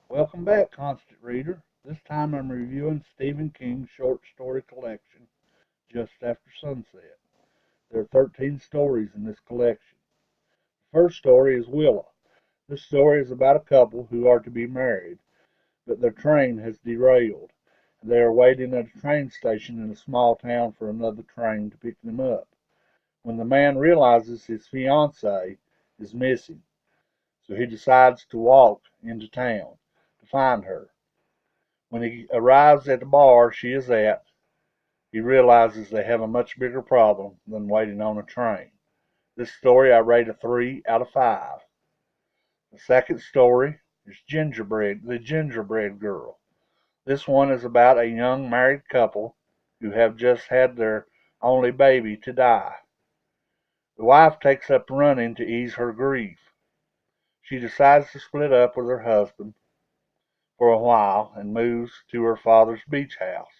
Welcome back, Constant Reader. This time I'm reviewing Stephen King's short story collection, Just After Sunset. There are 13 stories in this collection. The first story is Willa. This story is about a couple who are to be married, but their train has derailed. They are waiting at a train station in a small town for another train to pick them up. When the man realizes his fiancée is missing, so he decides to walk into town to find her. When he arrives at the bar she is at, he realizes they have a much bigger problem than waiting on a train. This story I rate a 3 out of 5. The second story is Gingerbread, the Gingerbread Girl. This one is about a young married couple who have just had their only baby to die. The wife takes up running to ease her grief. She decides to split up with her husband for a while and moves to her father's beach house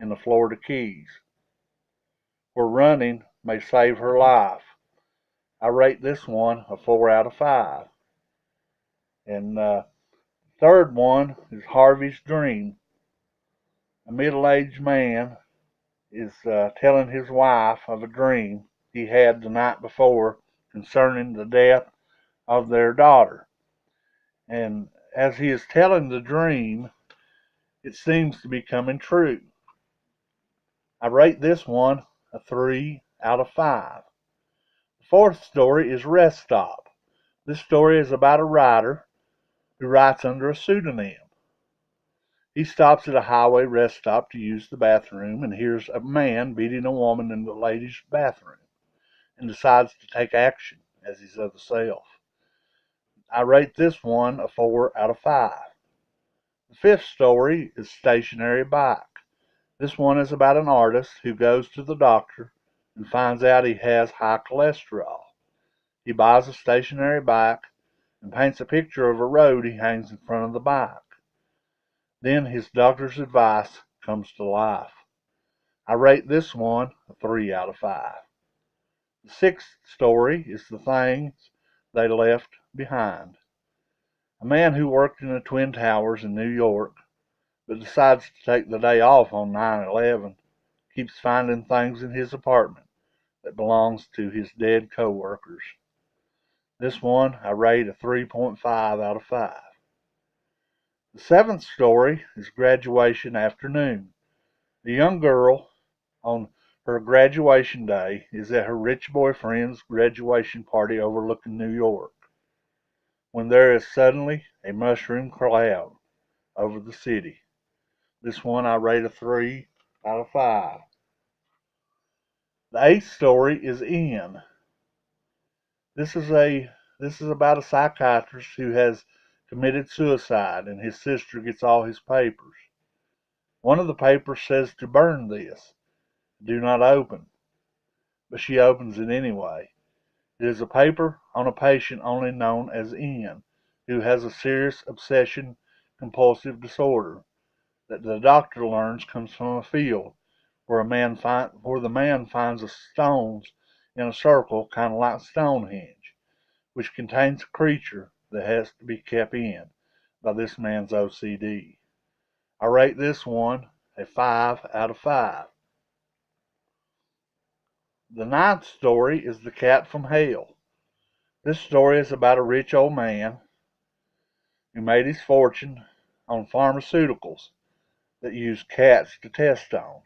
in the Florida Keys, where running may save her life. I rate this one a 4 out of 5. And third one is Harvey's Dream. A middle-aged man is telling his wife of a dream he had the night before concerning the death of their daughter. And as he is telling the dream, it seems to be coming true. I rate this one a 3 out of 5. The fourth story is Rest Stop. This story is about a writer who writes under a pseudonym. He stops at a highway rest stop to use the bathroom and hears a man beating a woman in the ladies' bathroom and decides to take action as his other self. I rate this one a 4 out of 5. The fifth story is Stationary Bike. This one is about an artist who goes to the doctor and finds out he has high cholesterol. He buys a stationary bike and paints a picture of a road he hangs in front of the bike. Then his doctor's advice comes to life. I rate this one a 3 out of 5. The sixth story is The Things They Left Behind. A man who worked in the Twin Towers in New York but decides to take the day off on 9/11 keeps finding things in his apartment that belongs to his dead co-workers. This one I rate a 3.5 out of 5. The seventh story is Graduation Afternoon. The young girl on her graduation day is at her rich boyfriend's graduation party overlooking New York when there is suddenly a mushroom cloud over the city. This one I rate a 3 out of 5. The eighth story is In. This is about a psychiatrist who has committed suicide and his sister gets all his papers. One of the papers says to burn this, do not open, but she opens it anyway. It is a paper on a patient only known as N, who has a serious obsession compulsive disorder that the doctor learns comes from a field where the man finds a stones in a circle, kind of like Stonehenge, which contains a creature that has to be kept in by this man's OCD. I rate this one a 5 out of 5. The ninth story is The Cat from Hale. This story is about a rich old man who made his fortune on pharmaceuticals that use cats to test on.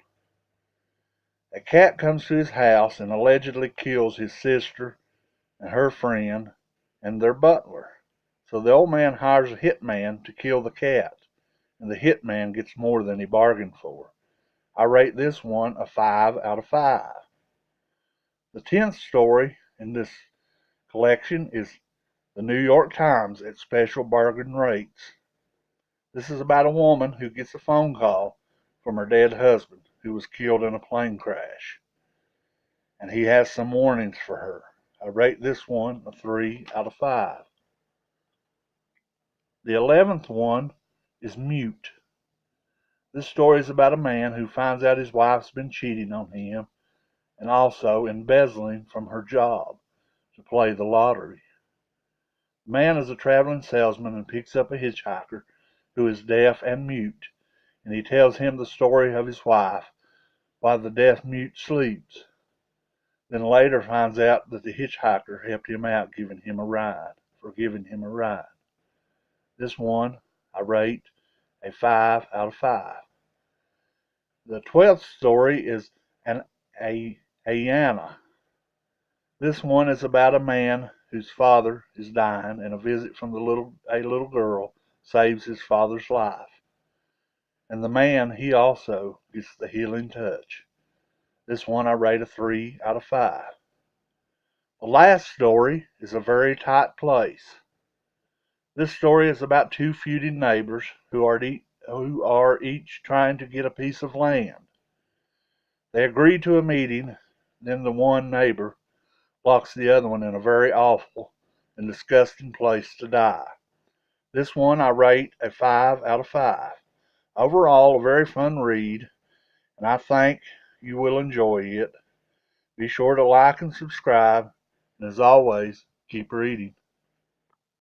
A cat comes to his house and allegedly kills his sister and her friend and their butler. So the old man hires a hitman to kill the cat, and the hitman gets more than he bargained for. I rate this one a 5 out of 5. The 10th story in this collection is The New York Times at Special Bargain Rates. This is about a woman who gets a phone call from her dead husband who was killed in a plane crash. And he has some warnings for her. I rate this one a 3 out of 5. The 11th one is Mute. This story is about a man who finds out his wife's been cheating on him and also embezzling from her job to play the lottery. The man is a traveling salesman and picks up a hitchhiker who is deaf and mute, and he tells him the story of his wife while the deaf-mute sleeps. Then later finds out that the hitchhiker helped him out, giving him a ride. This one I rate a 5 out of 5. The 12th story is Ayana. This one is about a man whose father is dying, and a visit from a little girl saves his father's life. And the man, he also gets the healing touch. This one I rate a 3 out of 5. The last story is A Very Tight Place. This story is about two feuding neighbors who are each trying to get a piece of land. They agree to a meeting, then the one neighbor locks the other one in a very awful and disgusting place to die. This one I rate a 5 out of 5. Overall, a very fun read, and I think you will enjoy it. Be sure to like and subscribe, and as always, keep reading.